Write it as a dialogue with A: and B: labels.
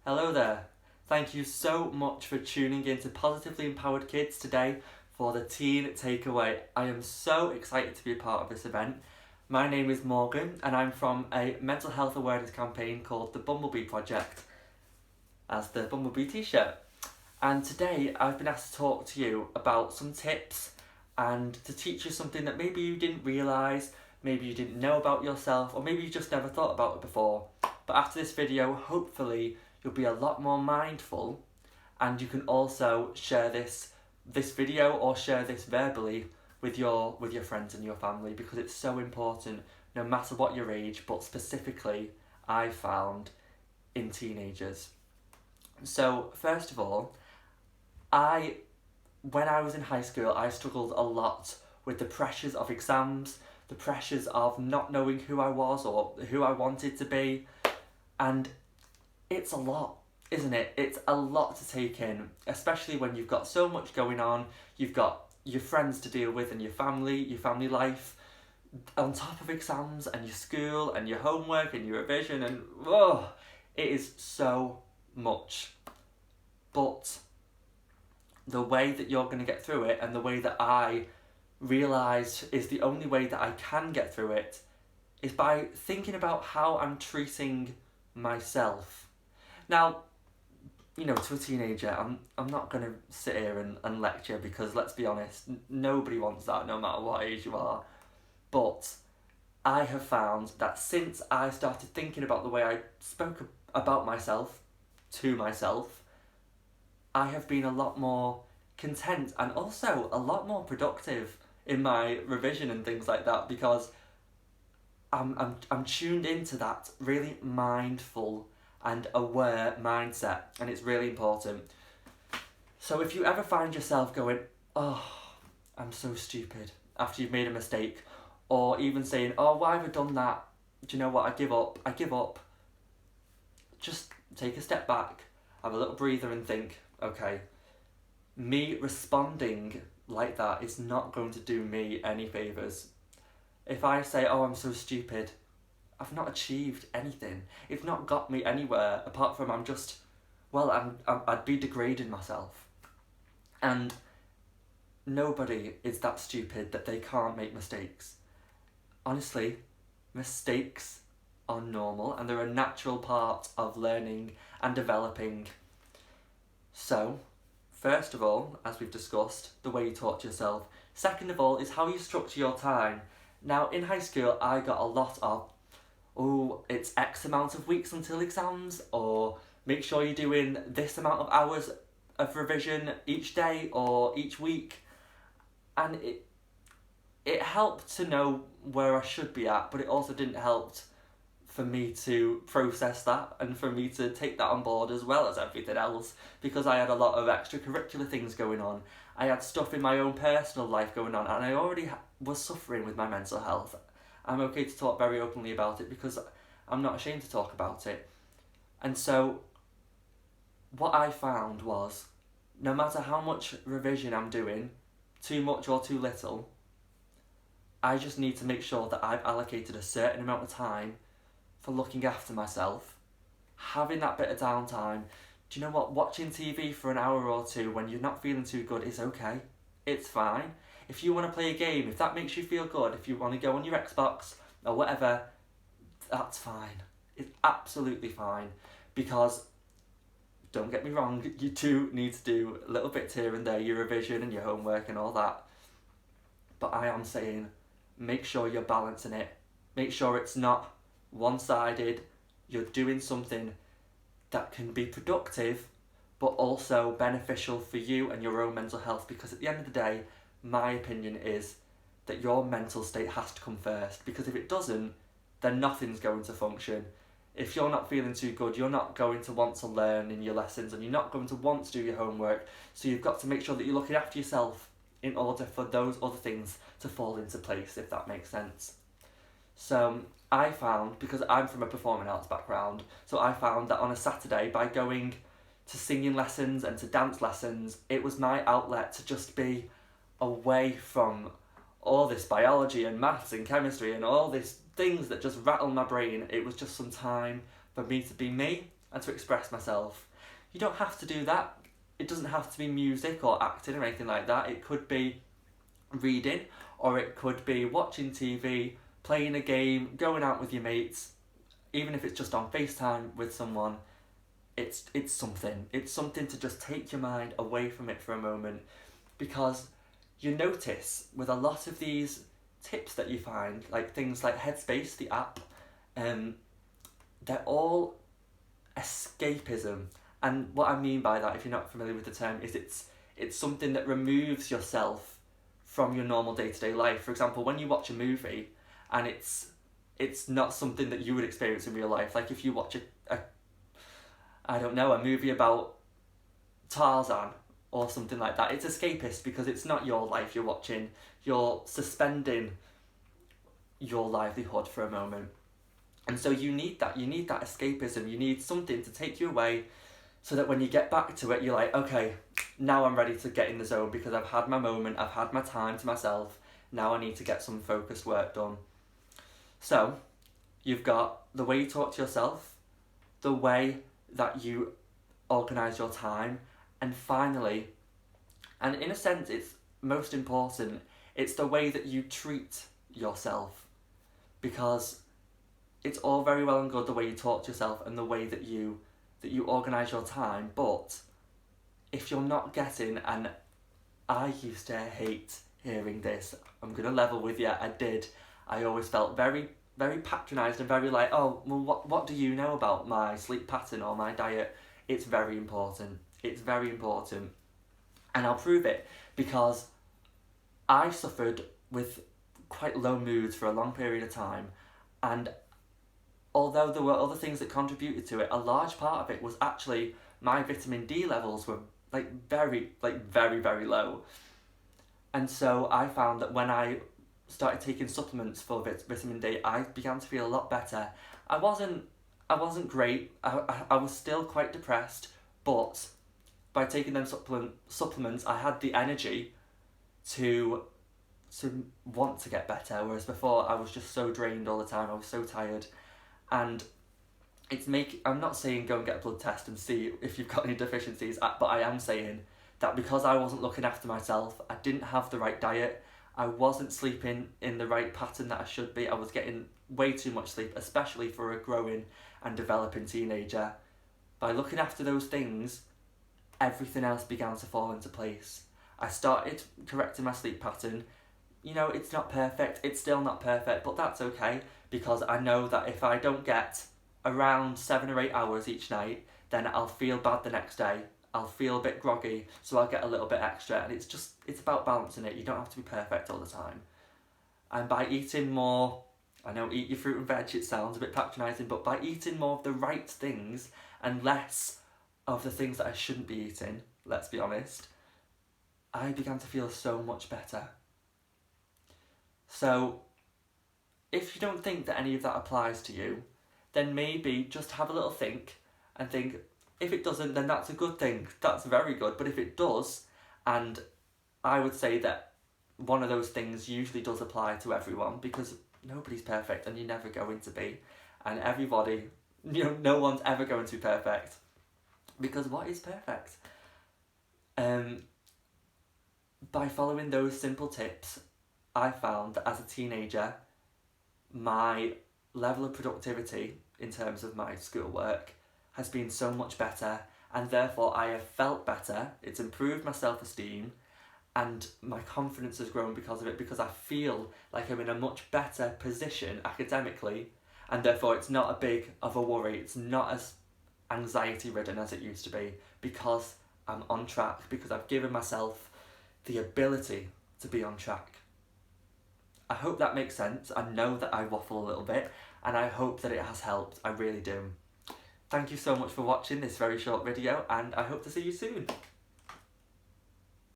A: Hello there. Thank you so much for tuning in to Positively Empowered Kids today for the Teen Takeaway. I am so excited to be a part of this event. My name is Morgan and I'm from a mental health awareness campaign called the Bumblebee Project, as the Bumblebee t-shirt. And today I've been asked to talk to you about some tips and to teach you something that maybe you didn't realise, maybe you didn't know about yourself, or maybe you just never thought about it before. But after this video, hopefully you'll be a lot more mindful, and you can also share this video or share this verbally with your friends and your family, because it's so important no matter what your age, but specifically I found in teenagers. So first of all, when I was in high school, I struggled a lot with the pressures of exams, the pressures of not knowing who I was or who I wanted to be, and it's a lot, isn't it? It's a lot to take in, especially when you've got so much going on. You've got your friends to deal with and your family life, on top of exams and your school and your homework and your revision, and it is so much. But the way that you're going to get through it, and the way that I realised is the only way that I can get through it, is by thinking about how I'm treating myself. Now, to a teenager, I'm not going to sit here and lecture, because let's be honest, nobody wants that, no matter what age you are. But I have found that since I started thinking about the way I spoke about myself to myself, I have been a lot more content and also a lot more productive in my revision and things like that, because I'm tuned into that really mindful and aware mindset, and it's really important. So if you ever find yourself going, oh, I'm so stupid, after you've made a mistake, or even saying, oh, why have I done that? Do you know what? I give up. Just take a step back, have a little breather and think, okay, me responding like that is not going to do me any favours. If I say, oh, I'm so stupid, I've not achieved anything. It's not got me anywhere, apart from I'd be degrading myself. And nobody is that stupid that they can't make mistakes. Honestly, mistakes are normal, and they're a natural part of learning and developing. So, first of all, as we've discussed, the way you talk to yourself. Second of all is how you structure your time. Now, in high school, I got a lot of, it's X amount of weeks until exams, or make sure you're doing this amount of hours of revision each day or each week. And it helped to know where I should be at, but it also didn't help for me to process that and for me to take that on board as well as everything else, because I had a lot of extracurricular things going on. I had stuff in my own personal life going on, and I already was suffering with my mental health. I'm okay to talk very openly about it, because I'm not ashamed to talk about it. And so what I found was, no matter how much revision I'm doing, too much or too little, I just need to make sure that I've allocated a certain amount of time for looking after myself, having that bit of downtime. Do you know what? Watching TV for an hour or two when you're not feeling too good is okay. It's fine. If you want to play a game, if that makes you feel good, if you want to go on your Xbox or whatever, that's fine. It's absolutely fine. Because, don't get me wrong, you do need to do little bits here and there, your revision and your homework and all that. But I am saying, make sure you're balancing it. Make sure it's not one-sided. You're doing something that can be productive, but also beneficial for you and your own mental health, because at the end of the day, my opinion is that your mental state has to come first, because if it doesn't, then nothing's going to function. If you're not feeling too good, you're not going to want to learn in your lessons, and you're not going to want to do your homework. So you've got to make sure that you're looking after yourself in order for those other things to fall into place, if that makes sense. So I found, because I'm from a performing arts background, so I found that on a Saturday, by going to singing lessons and to dance lessons, it was my outlet to just be away from all this biology and maths and chemistry and all these things that just rattle my brain. It was just some time for me to be me and to express myself. You don't have to do that. It doesn't have to be music or acting or anything like that. It could be reading, or it could be watching TV, playing a game, going out with your mates, even if it's just on FaceTime with someone. It's something. It's something to just take your mind away from it for a moment, because you notice with a lot of these tips that you find, like things like Headspace, the app, they're all escapism. And what I mean by that, if you're not familiar with the term, is it's something that removes yourself from your normal day-to-day life. For example, when you watch a movie and it's not something that you would experience in real life, like if you watch a movie about Tarzan or something like that, it's escapist because it's not your life you're watching. You're suspending your livelihood for a moment. And so you need that escapism. You need something to take you away, so that when you get back to it, you're like, okay, now I'm ready to get in the zone because I've had my moment, I've had my time to myself, now I need to get some focused work done. So, you've got the way you talk to yourself, the way that you organise your time, and finally, and in a sense it's most important, it's the way that you treat yourself. Because it's all very well and good the way you talk to yourself and the way that you organise your time, but if you're not getting, and I used to hate hearing this, I'm going to level with you, I always felt very, very patronised and very like, oh, well, what do you know about my sleep pattern or my diet? It's very important. It's very important. And I'll prove it, because I suffered with quite low moods for a long period of time, and although there were other things that contributed to it, a large part of it was actually my vitamin D levels were very, very low. And so I found that when I started taking supplements for vitamin D, I began to feel a lot better. I wasn't great. I was still quite depressed, but by taking them supplements, I had the energy to want to get better, whereas before I was just so drained all the time. I was so tired. And I'm not saying go and get a blood test and see if you've got any deficiencies, but I am saying that because I wasn't looking after myself, I didn't have the right diet, I wasn't sleeping in the right pattern that I should be, I was getting way too much sleep, especially for a growing and developing teenager. By looking after those things, everything else began to fall into place. I started correcting my sleep pattern. You know, it's not perfect, it's still not perfect, but that's okay, because I know that if I don't get around 7 or 8 hours each night, then I'll feel bad the next day. I'll feel a bit groggy, so I'll get a little bit extra, and it's about balancing it. You don't have to be perfect all the time. And by eating more, I know eat your fruit and veg, it sounds a bit patronising, but by eating more of the right things and less of the things that I shouldn't be eating, let's be honest, I began to feel so much better. So, if you don't think that any of that applies to you, then maybe just have a little think and think, if it doesn't, then that's a good thing. That's very good. But if it does, and I would say that one of those things usually does apply to everyone, because nobody's perfect and you're never going to be. And everybody, no one's ever going to be perfect. Because what is perfect? By following those simple tips, I found that as a teenager, my level of productivity in terms of my schoolwork has been so much better, and therefore I have felt better. It's improved my self-esteem, and my confidence has grown because of it, because I feel like I'm in a much better position academically, and therefore it's not a big of a worry. It's not as anxiety-ridden as it used to be, because I'm on track, because I've given myself the ability to be on track. I hope that makes sense. I know that I waffle a little bit, and I hope that it has helped. I really do. Thank you so much for watching this very short video, and I hope to see you soon.